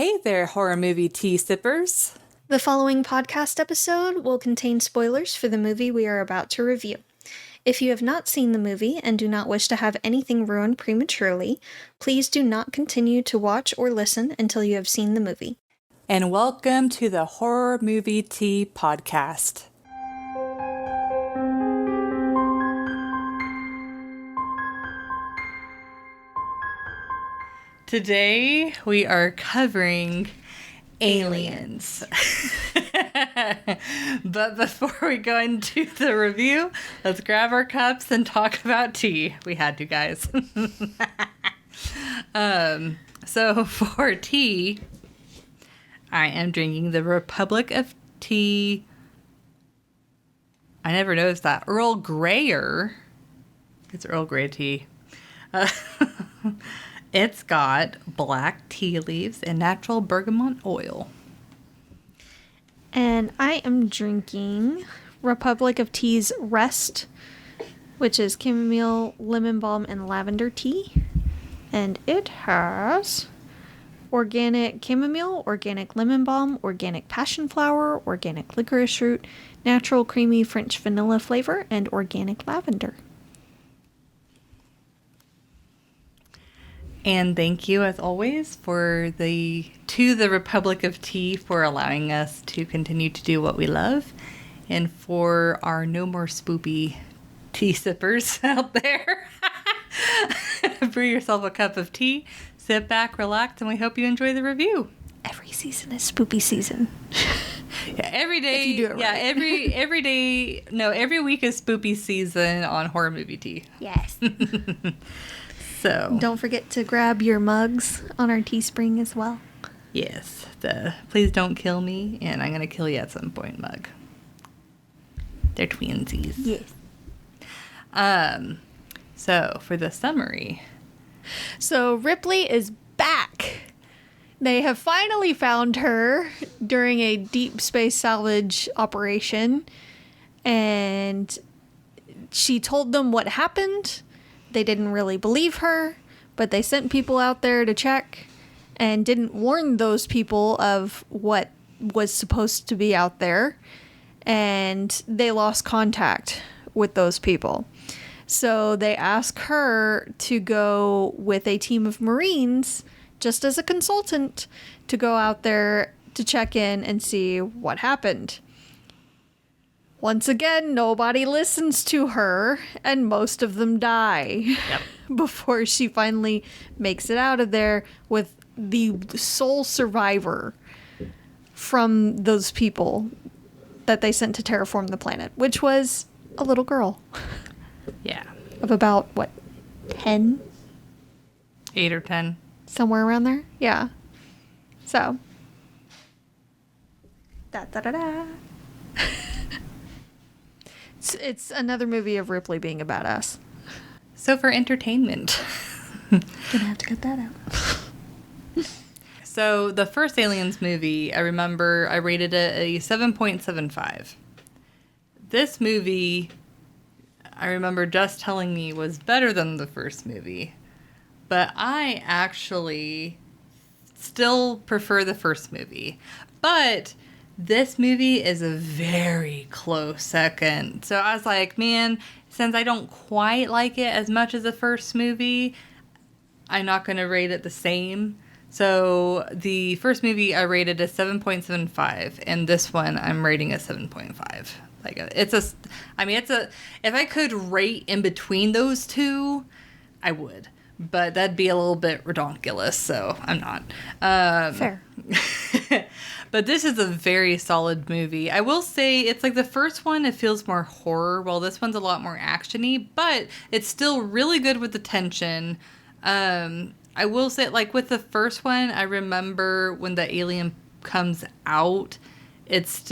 Hey there, horror movie tea sippers. The following podcast episode will contain spoilers for the movie we are about to review. If you have not seen the movie and do not wish to have anything ruined prematurely, please do not continue to watch or listen until you have seen the movie. And welcome to the Horror Movie Tea Podcast. Today we are covering aliens. But before we go into the review, let's grab our cups and talk about tea. We had to, guys. So for tea, I am drinking the Republic of Tea. I never noticed that. Earl Grayer. It's Earl Grey tea. It's got black tea leaves and natural bergamot oil. And I am drinking Republic of Tea's Rest, which is chamomile, lemon balm, and lavender tea. And it has organic chamomile, organic lemon balm, organic passion flower, organic licorice root, natural creamy French vanilla flavor, and organic lavender. And thank you, as always, to the Republic of Tea for allowing us to continue to do what we love, and for our no more spoopy tea sippers out there. Brew yourself a cup of tea, sit back, relax, and we hope you enjoy the review. Every season is spoopy season. Yeah, every day. If you do it right. Yeah, every day. No, every week is spoopy season on Horror Movie Tea. Yes. So Don't forget to grab your mugs on our Teespring as well. yes, the please don't kill me, and I'm gonna kill you at some point mug. They're twinsies. Yes. So for the summary. So Ripley is back. They have finally found her during a deep space salvage operation, and she told them what happened. They didn't really believe her, but they sent people out there to check and didn't warn those people of what was supposed to be out there, and they lost contact with those people. So they asked her to go with a team of Marines, just as a consultant, to go out there to check in and see what happened. Once again, nobody listens to her, and most of them die. Yep. Before she finally makes it out of there with the sole survivor from those people that they sent to terraform the planet, which was a little girl. Yeah. Of about, 10? 8 or 10. Somewhere around there? Yeah. So. Da-da-da-da. It's another movie of Ripley being a badass. So for entertainment. Gonna have to cut that out. So the first Aliens movie, I remember I rated it a 7.75. This movie, I remember just telling me, was better than the first movie. But I actually still prefer the first movie. But this movie is a very close second. So I was like, man, since I don't quite like it as much as the first movie, I'm not going to rate it the same. So the first movie I rated a 7.75, and this one I'm rating a 7.5. Like if I could rate in between those two, I would. But that'd be a little bit redonkulous, so I'm not. Fair. But this is a very solid movie. I will say it's like the first one, it feels more horror, while this one's a lot more action-y, but it's still really good with the tension. I will say, like with the first one, I remember when the alien comes out, it's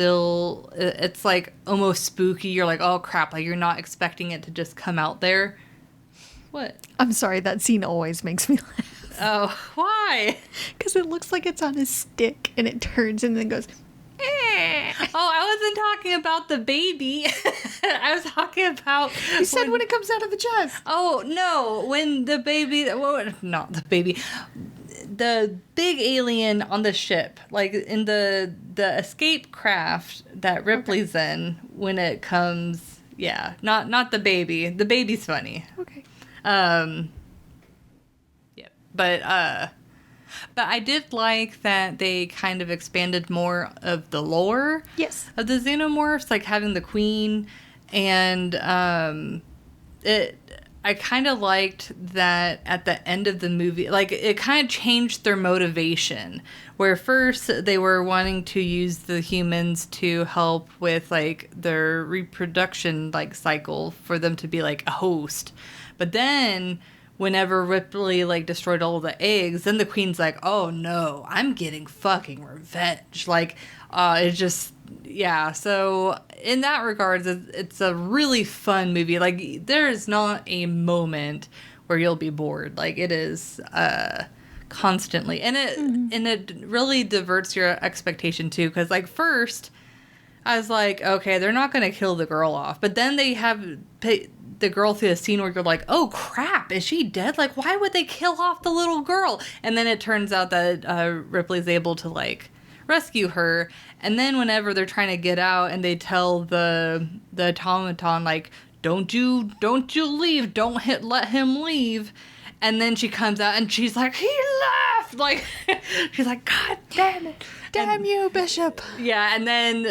like almost spooky. You're like, oh crap, like you're not expecting it to just come out there. What? I'm sorry, that scene always makes me laugh. Oh, why? Because it looks like it's on a stick and it turns and then goes, eh. Oh, I wasn't talking about the baby. I was talking about... You said when it comes out of the chest. Oh, no. When the baby... Well, not the baby. the big alien on the ship, like in the escape craft that Ripley's in when it comes. Yeah, not the baby. The baby's funny. Okay. Yeah, but I did like that they kind of expanded more of the lore. Yes. Of the xenomorphs, like having the queen, and I kind of liked that at the end of the movie, like it kind of changed their motivation. Where first they were wanting to use the humans to help with like their reproduction like cycle for them to be like a host, but then whenever Ripley like destroyed all the eggs, then the queen's like, oh no, I'm getting fucking revenge. Like, it's just, yeah. So in that regards, it's a really fun movie. Like, there is not a moment where you'll be bored. Like, it is constantly, and it really diverts your expectation too. Because like first, I was like, okay, they're not gonna kill the girl off, but then they have the girl through a scene where you're like, oh crap, is she dead? Like, why would they kill off the little girl? And then it turns out that Ripley's able to like rescue her. And then whenever they're trying to get out and they tell the automaton like, don't you leave, let him leave. And then she comes out and she's like, he left. Like, she's like, God damn it. Damn you, Bishop. Yeah,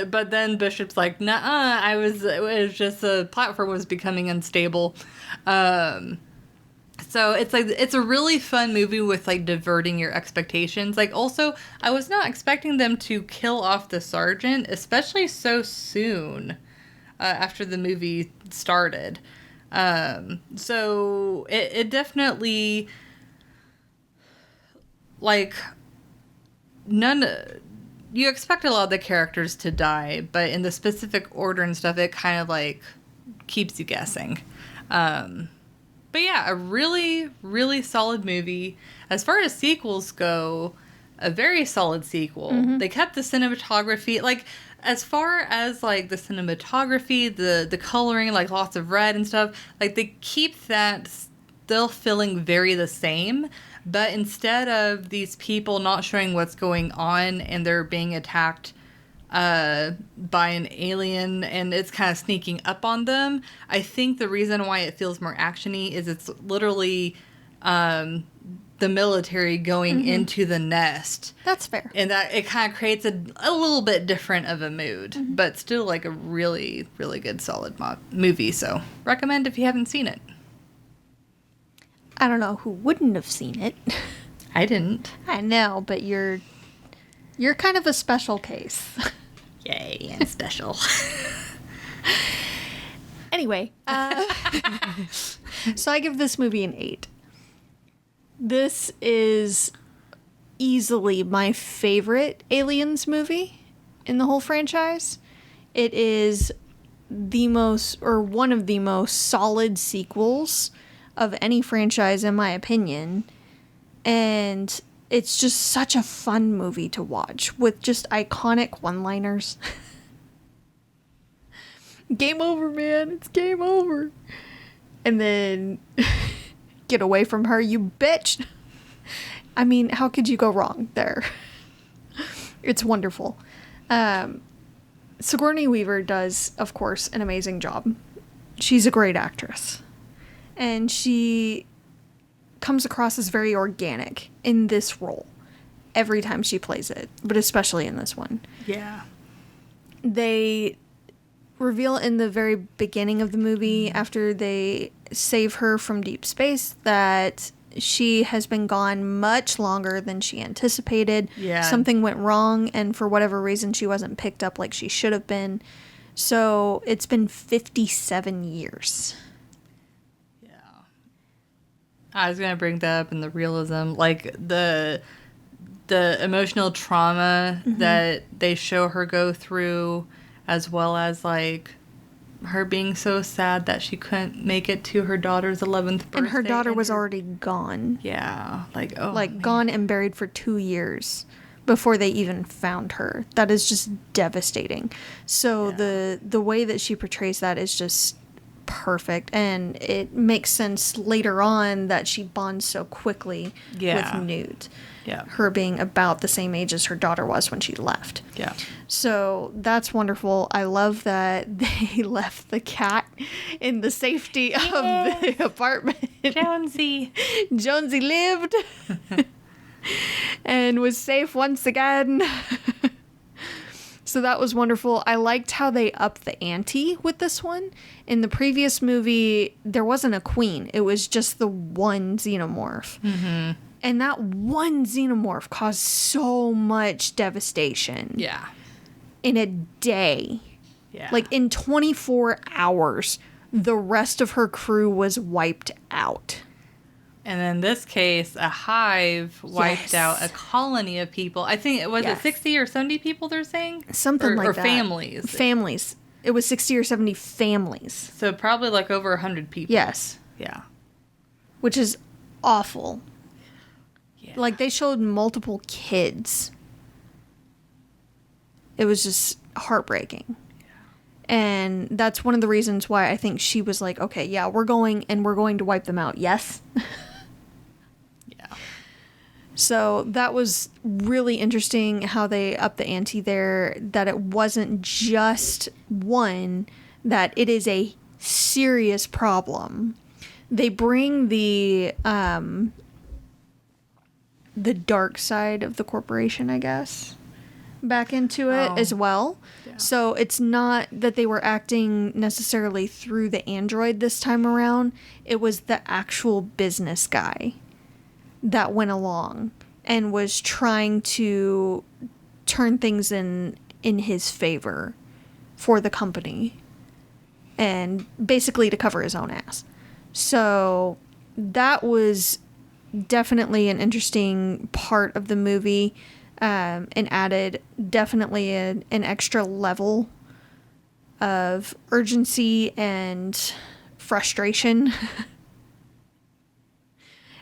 but then Bishop's like, nuh-uh, it was just the platform was becoming unstable. So it's like, it's a really fun movie with like diverting your expectations. Like also, I was not expecting them to kill off the sergeant, especially so soon after the movie started. So it definitely, like, you expect a lot of the characters to die, but in the specific order and stuff, it kind of like keeps you guessing. But yeah, a really, really solid movie. As far as sequels go, a very solid sequel. Mm-hmm. They kept the cinematography, like, as far as like the cinematography, the coloring, like lots of red and stuff, like they keep that still feeling very the same. But instead of these people not showing what's going on and they're being attacked by an alien and it's kind of sneaking up on them, I think the reason why it feels more actiony is it's literally the military going mm-hmm. into the nest. That's fair. And that it kind of creates a little bit different of a mood, mm-hmm. but still like a really, really good solid movie. So recommend if you haven't seen it. I don't know who wouldn't have seen it. I didn't. I know, but you're kind of a special case. Yay, and special. Anyway, so I give this movie an 8. This is easily my favorite Aliens movie in the whole franchise. It is one of the most solid sequels of any franchise, in my opinion. And it's just such a fun movie to watch with just iconic one-liners. Game over, man. It's game over. And then, get away from her, you bitch. I mean, how could you go wrong there? It's wonderful. Sigourney Weaver does, of course, an amazing job. She's a great actress. And she comes across as very organic in this role every time she plays it, but especially in this one. Yeah. They reveal in the very beginning of the movie, after they save her from deep space, that she has been gone much longer than she anticipated. Yeah. Something went wrong, and for whatever reason, she wasn't picked up like she should have been. So it's been 57 years. I was going to bring that up in the realism, like the emotional trauma mm-hmm. that they show her go through, as well as like her being so sad that she couldn't make it to her daughter's 11th birthday. And her daughter was already gone. Yeah. Like, oh. Like, man. Gone and buried for 2 years before they even found her. That is just devastating. So yeah. the way that she portrays that is just perfect, and it makes sense later on that she bonds so quickly with Newt. Yeah. Her being about the same age as her daughter was when she left. Yeah. So that's wonderful. I love that they left the cat in the safety of the apartment. Jonesy. Jonesy lived and was safe once again. So that was wonderful. I liked how they upped the ante with this one. In the previous movie, there wasn't a queen. It was just the one xenomorph. Mm-hmm. And that one xenomorph caused so much devastation. Yeah. In a day. Yeah. Like in 24 hours, the rest of her crew was wiped out. And in this case, a hive wiped out a colony of people. I think it was it 60 or 70 people they're saying? Something like that. Or families. Families. It was 60 or 70 families. So probably like over 100 people. Yes. Yeah. Which is awful. Yeah. Like they showed multiple kids. It was just heartbreaking. And that's one of the reasons why I think she was like, okay, yeah, we're going to wipe them out. Yes. Yeah. So that was really interesting how they upped the ante there, that it wasn't just one, that it is a serious problem. They bring the dark side of the corporation, I guess, back into it as well. Yeah. So it's not that they were acting necessarily through the android this time around. It was the actual business guy that went along and was trying to turn things in his favor for the company and basically to cover his own ass. So that was definitely an interesting part of the movie. And added definitely an extra level of urgency and frustration.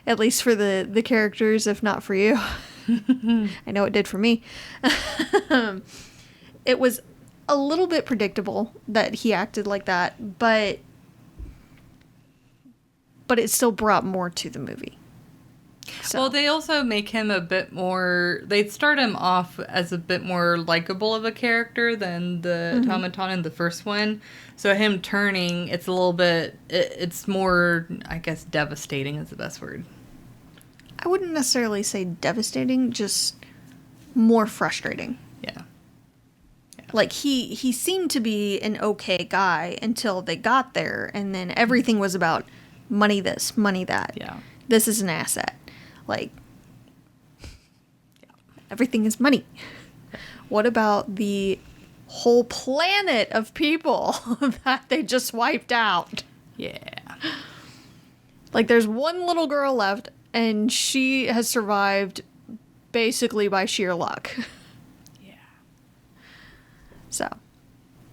At least for the characters, if not for you. I know it did for me. It was a little bit predictable that he acted like that, but it still brought more to the movie. So. Well, they also make him a bit more... They start him off as a bit more likable of a character than the automaton in the first one. So him turning, it's a little bit... It's more, I guess, devastating is the best word. I wouldn't necessarily say devastating, just more frustrating. Yeah. Like, he seemed to be an okay guy until they got there, and then everything was about money this, money that. Yeah. This is an asset. Like, everything is money. What about the whole planet of people that they just wiped out? Yeah. Like, there's one little girl left, and she has survived basically by sheer luck. Yeah. So,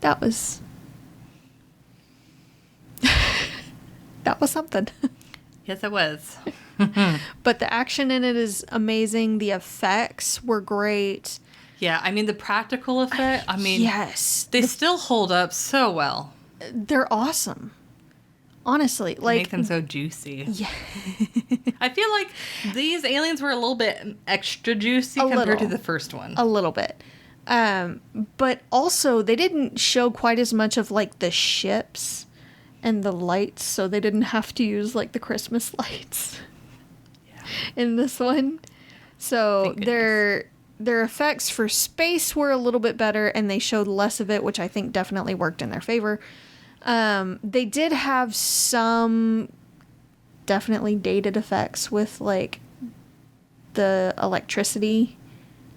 that was... that was something. Yes, it was. But the action in it is amazing. The effects were great. Yeah, I mean, the practical effect, I mean... Yes. They still hold up so well. They're awesome. Honestly. Like, make them so juicy. Yeah. I feel like these aliens were a little bit extra juicy compared to the first one. A little bit. But also, they didn't show quite as much of, like, the ships and the lights, so they didn't have to use, like, the Christmas lights in this one. So their effects for space were a little bit better, and they showed less of it, which I think definitely worked in their favor. They did have some definitely dated effects with, like, the electricity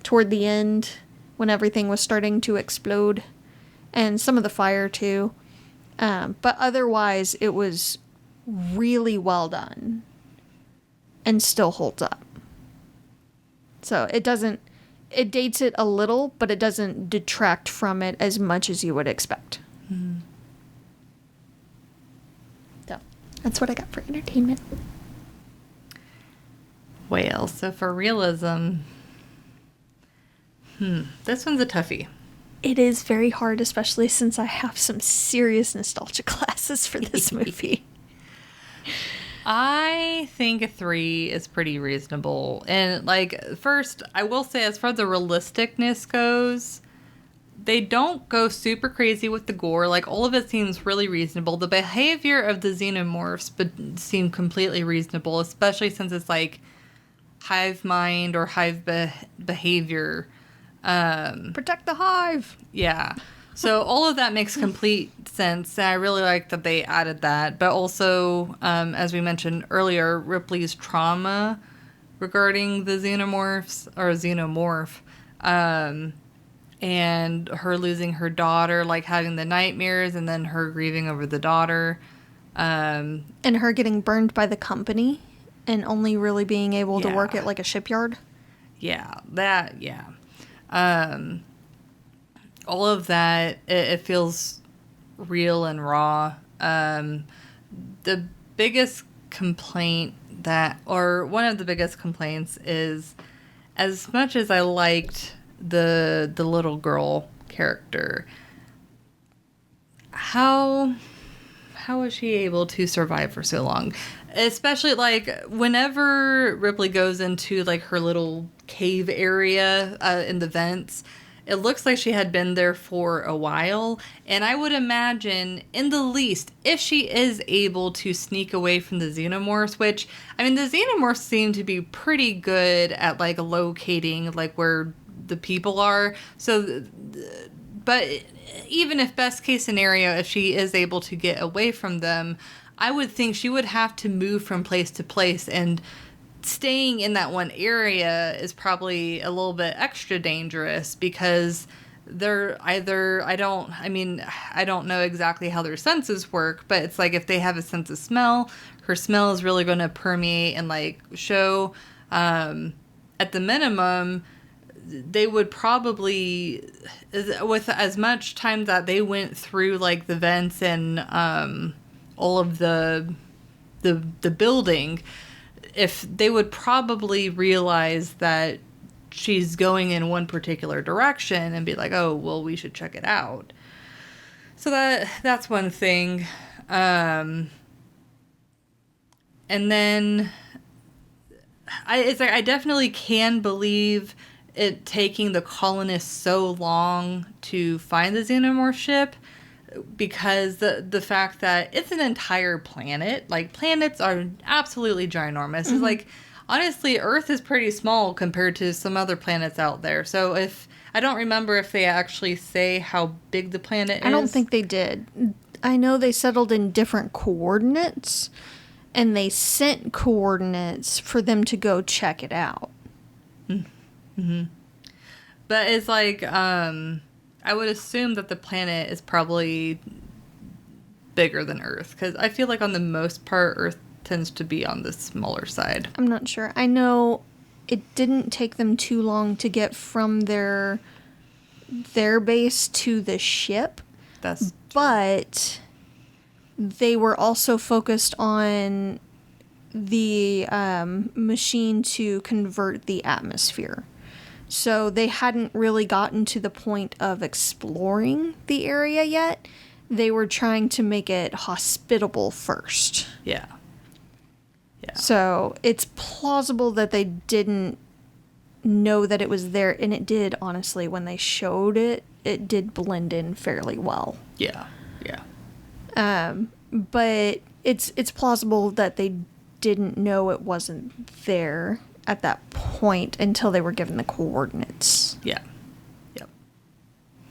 toward the end when everything was starting to explode, and some of the fire too. But otherwise, it was really well done and still holds up. So it dates it a little, but it doesn't detract from it as much as you would expect. Mm. So that's what I got for entertainment. Well, so for realism, this one's a toughie. It is very hard, especially since I have some serious nostalgia classes for this movie. I think a 3 is pretty reasonable. And, like, first, I will say, as far as the realisticness goes, they don't go super crazy with the gore. Like, all of it seems really reasonable. The behavior of the xenomorphs seem completely reasonable, especially since it's, like, hive mind or hive behavior. Protect the hive! Yeah. So all of that makes complete sense. And I really like that they added that. But also, as we mentioned earlier, Ripley's trauma regarding the xenomorphs, or xenomorph, and her losing her daughter, like having the nightmares, and then her grieving over the daughter. And her getting burned by the company and only really being able to work at like a shipyard. Yeah, that, yeah. All of that, it feels real and raw. The biggest complaint one of the biggest complaints is, as much as I liked the little girl character, how was she able to survive for so long? Especially, like, whenever Ripley goes into, like, her little cave area in the vents, it looks like she had been there for a while. And I would imagine, in the least, if she is able to sneak away from the xenomorphs, which, I mean, the xenomorphs seem to be pretty good at, like, locating, like, where the people are. So, but even if best case scenario, if she is able to get away from them, I would think she would have to move from place to place, and staying in that one area is probably a little bit extra dangerous because they're either, I don't know exactly how their senses work, but it's like if they have a sense of smell, her smell is really going to permeate and like show. At the minimum, they would probably, with as much time that they went through like the vents and all of the building, if they would probably realize that she's going in one particular direction and be like, oh, well, we should check it out. So that's one thing. And then I definitely can believe it taking the colonists so long to find the xenomorph ship, because the fact that it's an entire planet, like planets are absolutely ginormous. Mm-hmm. It's like, honestly, Earth is pretty small compared to some other planets out there. So I don't remember if they actually say how big the planet is. I don't think they did. I know they settled in different coordinates, and they sent coordinates for them to go check it out. Mm-hmm. But it's like, I would assume that the planet is probably bigger than Earth, because I feel like on the most part, Earth tends to be on the smaller side. I'm not sure. I know it didn't take them too long to get from their base to the ship. That's true. But they were also focused on the machine to convert the atmosphere. So they hadn't really gotten to the point of exploring the area yet. They were trying to make it hospitable first. Yeah. So it's plausible that they didn't know that it was there. And it did, honestly, when they showed it, it did blend in fairly well. Yeah. But it's plausible that they didn't know it wasn't there at that point until they were given the coordinates. Yeah. Yep.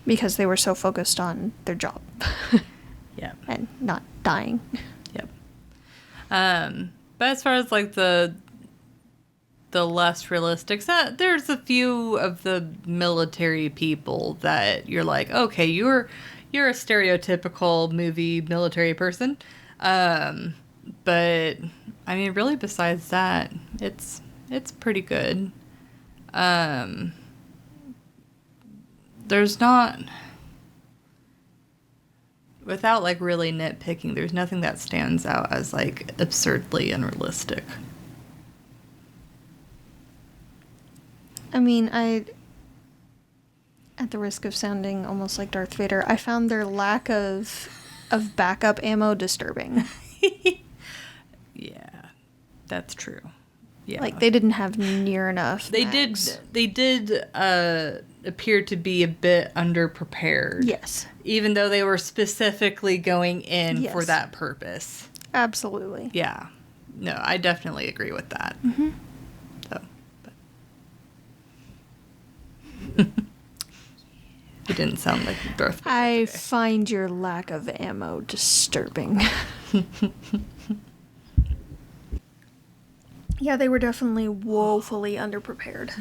Because they were so focused on their job. Yeah. And not dying. Yep. But as far as like the less realistic, there's a few of the military people that you're like, okay, you're a stereotypical movie military person. But I mean, really, besides that, it's pretty good. There's not, without like really nitpicking, there's nothing that stands out as like absurdly unrealistic. I mean, at the risk of sounding almost like Darth Vader, I found their lack of backup ammo disturbing. Yeah, that's true. Yeah, Like, they didn't have near enough mags. They did appear to be a bit underprepared. Yes. Even though they were specifically going in Yes. for that purpose. Absolutely. Yeah. No, I definitely agree with that. Mm-hmm. So, but. It didn't sound like Darth Vader. I find your lack of ammo disturbing. Yeah, they were definitely woefully underprepared.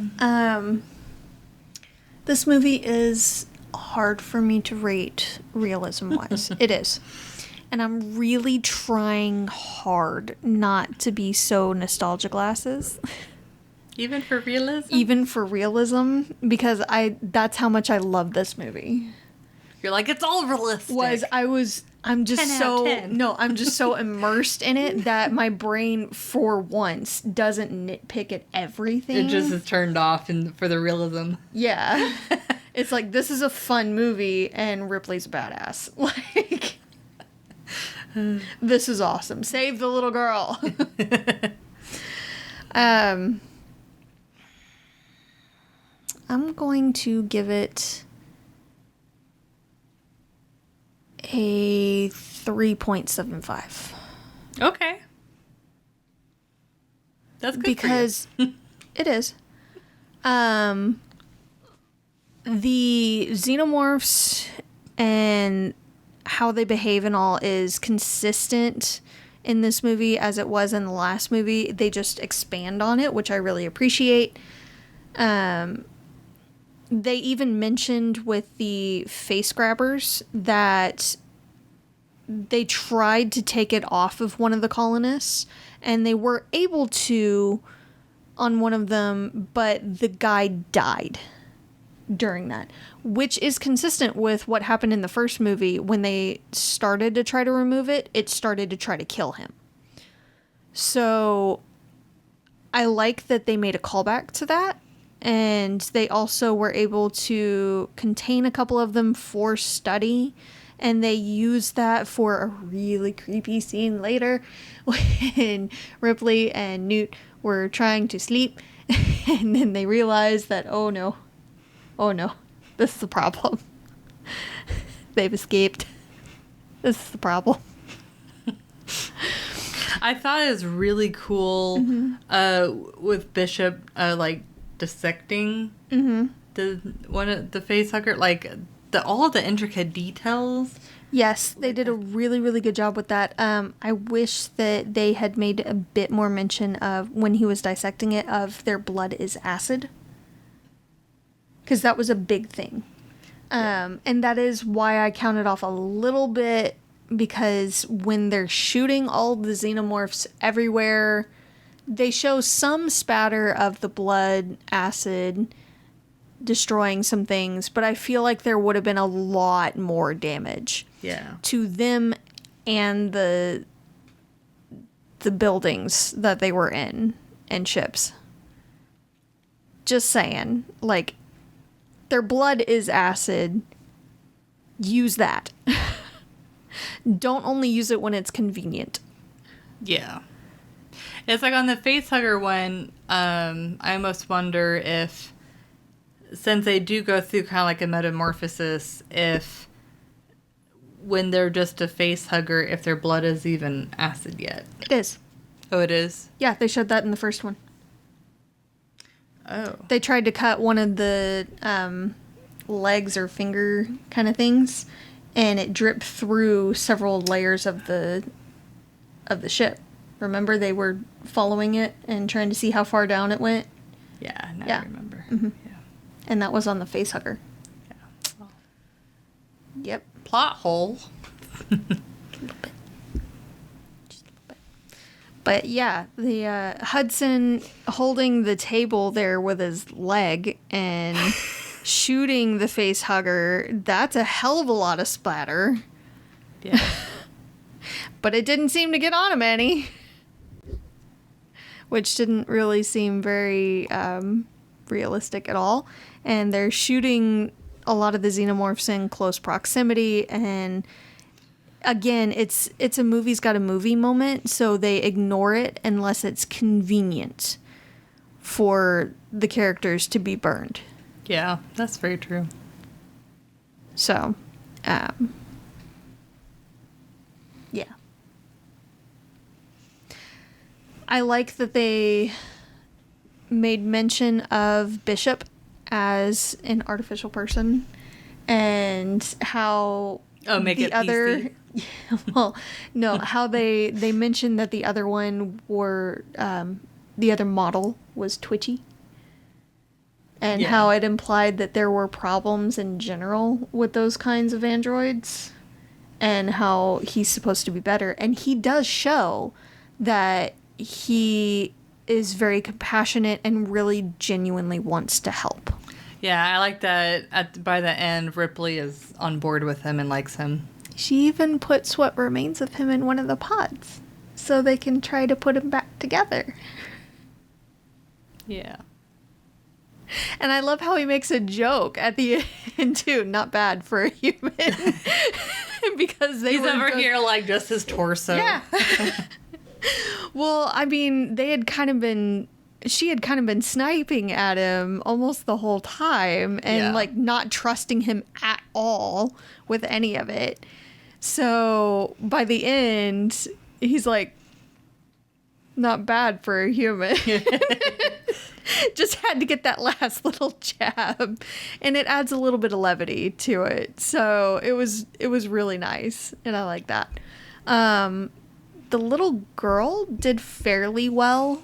This movie is hard for me to rate realism-wise. It is. And I'm really trying hard not to be so nostalgia glasses. Even for realism? Even for realism, because that's how much I love this movie. You're like, it's all realistic. I'm just 10 out of 10. I'm just so immersed in it that my brain, for once, doesn't nitpick at everything. It just is turned off for the realism. Yeah. It's like, this is a fun movie, and Ripley's a badass. Like, this is awesome. Save the little girl. I'm going to give it a 3.75. Okay. That's good Because it is. The xenomorphs and how they behave and all is consistent in this movie as it was in the last movie. They just expand on it, which I really appreciate. They even mentioned with the face grabbers that they tried to take it off of one of the colonists, and they were able to on one of them, but the guy died during that, which is consistent with what happened in the first movie. When they started to try to remove it, it started to try to kill him. So I like that they made a callback to that. And they also were able to contain a couple of them for study. And they used that for a really creepy scene later when Ripley and Newt were trying to sleep. And then they realized that, oh no, this is the problem. They've escaped. This is the problem. I thought it was really cool with Bishop, dissecting the face hugger, like all of the intricate details. Yes, they did a really, really good job with that. I wish that they had made a bit more mention of, when he was dissecting it, of their blood is acid. Because that was a big thing. And that is why I counted off a little bit, because when they're shooting all the xenomorphs everywhere, they show some spatter of the blood acid destroying some things, but I feel like there would have been a lot more damage to them and the buildings that they were in and ships. Just saying, like, their blood is acid. Use that. Don't only use it when it's convenient. Yeah. It's like on the facehugger one, I almost wonder if, since they do go through kind of like a metamorphosis, if when they're just a facehugger, if their blood is even acid yet. It is. Oh, it is? Yeah, they showed that in the first one. Oh. They tried to cut one of the legs or finger kind of things, and it dripped through several layers of the ship. Remember, they were following it and trying to see how far down it went? Yeah, now Yeah. I remember. Mm-hmm. Yeah. And that was on the facehugger. Yeah. Well, Yep. plot hole. A little bit. Just a little bit. But yeah, the Hudson holding the table there with his leg and shooting the facehugger, that's a hell of a lot of splatter. Yeah. But it didn't seem to get on him any. Which didn't really seem very realistic at all. And they're shooting a lot of the xenomorphs in close proximity, and again, it's a movie's got a movie moment, so they ignore it unless it's convenient for the characters to be burned. Yeah, that's very true. So, yeah. I like that they made mention of Bishop as an artificial person, and how make the it other PC. well, no, how they mentioned that the other one were the other model was twitchy, and Yeah. how it implied that there were problems in general with those kinds of androids, and how he's supposed to be better. And he does show that he is very compassionate and really genuinely wants to help. Yeah, I like that by the end, Ripley is on board with him and likes him. She even puts what remains of him in one of the pods so they can try to put him back together. Yeah. And I love how he makes a joke at the end too. Not bad for a human. Because He's over here like just his torso. Yeah. Well, I mean, she had kind of been sniping at him almost the whole time, and Yeah. like not trusting him at all with any of it. So by the end, he's like, not bad for a human. Just had to get that last little jab, and it adds a little bit of levity to it. So it was really nice, and I like that. The little girl did fairly well.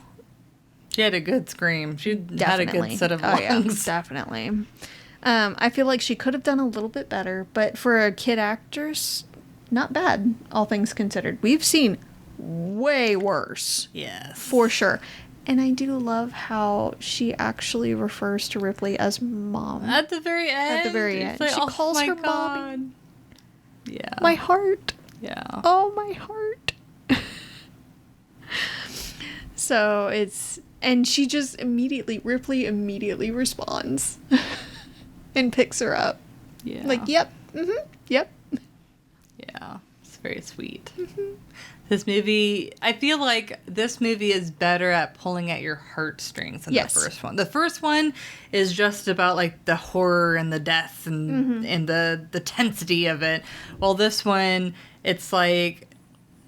She had a good scream. She had a Definitely. good set of Oh, yeah, lungs. definitely. I feel like she could have done a little bit better, but for a kid actress, not bad, all things considered. We've seen way worse. Yes. For sure. And I do love how she actually refers to Ripley as mom. At the very end. At the very end. Like, She calls my her God. mommy. Yeah. My heart. Yeah. Oh, my heart. So and she just Ripley immediately responds and picks her up. Yeah. Like, yep, mm-hmm, yep. Yeah. It's very sweet. This movie, I feel like this movie is better at pulling at your heartstrings than Yes. the first one. The first one is just about like the horror and the death and the tensity of it. While this one, it's like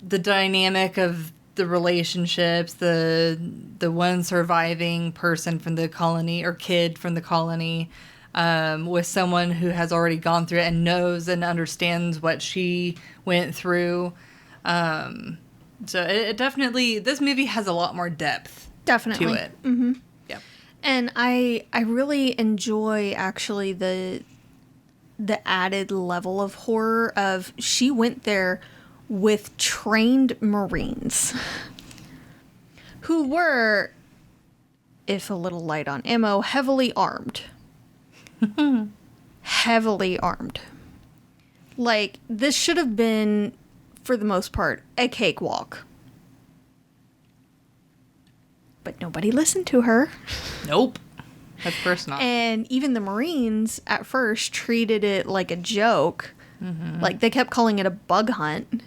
the dynamic of the relationships, the one surviving person from the colony or kid from the colony, with someone who has already gone through it and knows and understands what she went through. So it definitely, this movie has a lot more depth Definitely. to it. Mm-hmm. Yeah. And I really enjoy actually the added level of horror of she went there with trained Marines who were, if a little light on ammo, heavily armed. Heavily armed. Like, this should have been, for the most part, a cakewalk. But nobody listened to her. Nope. At first not. And even the Marines at first treated it like a joke. Like, they kept calling it a bug hunt.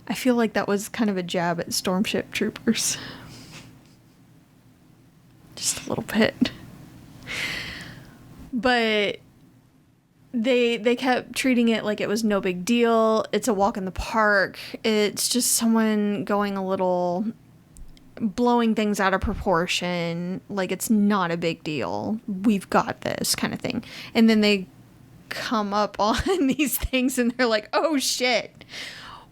I feel like that was kind of a jab at Stormship Troopers. Just a little bit. But they kept treating it like it was no big deal. It's a walk in the park. It's just someone going a little, blowing things out of proportion. Like, it's not a big deal. We've got this kind of thing. And then they come up on these things and they're like, oh shit,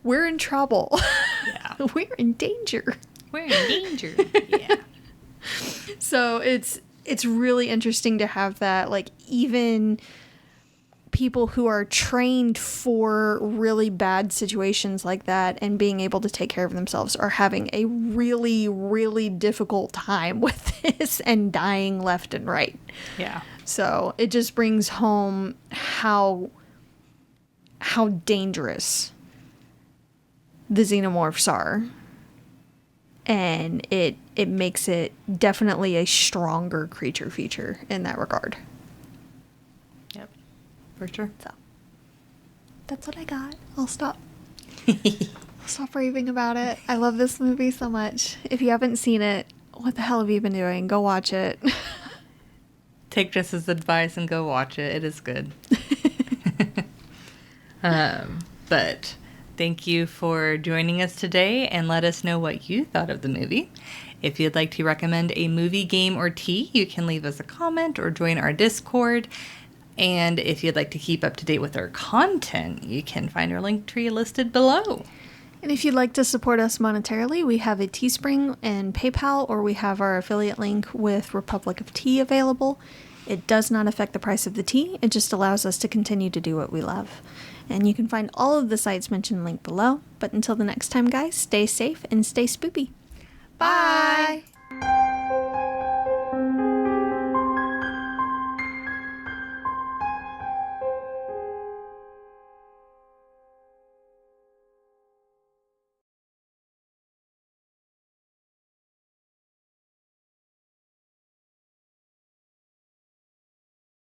we're in trouble. Yeah. We're in danger. We're in danger. Yeah. So it's really interesting to have that, like, even people who are trained for really bad situations like that and being able to take care of themselves are having a really, really difficult time with this and dying left and right. Yeah. So it just brings home how dangerous the xenomorphs are. And it makes it definitely a stronger creature feature in that regard. Yep. For sure. So that's what I got. I'll stop. I'll stop raving about it. I love this movie so much. If you haven't seen it, what the hell have you been doing? Go watch it. Take Jess's advice and go watch it. It is good. But thank you for joining us today, and let us know what you thought of the movie. If you'd like to recommend a movie, game, or tea, you can leave us a comment or join our Discord. And if you'd like to keep up to date with our content, you can find our link tree listed below. And if you'd like to support us monetarily, we have a Teespring and PayPal, or we have our affiliate link with Republic of Tea available. It does not affect the price of the tea. It just allows us to continue to do what we love. And you can find all of the sites mentioned linked below. But until the next time, guys, stay safe and stay spoopy. Bye!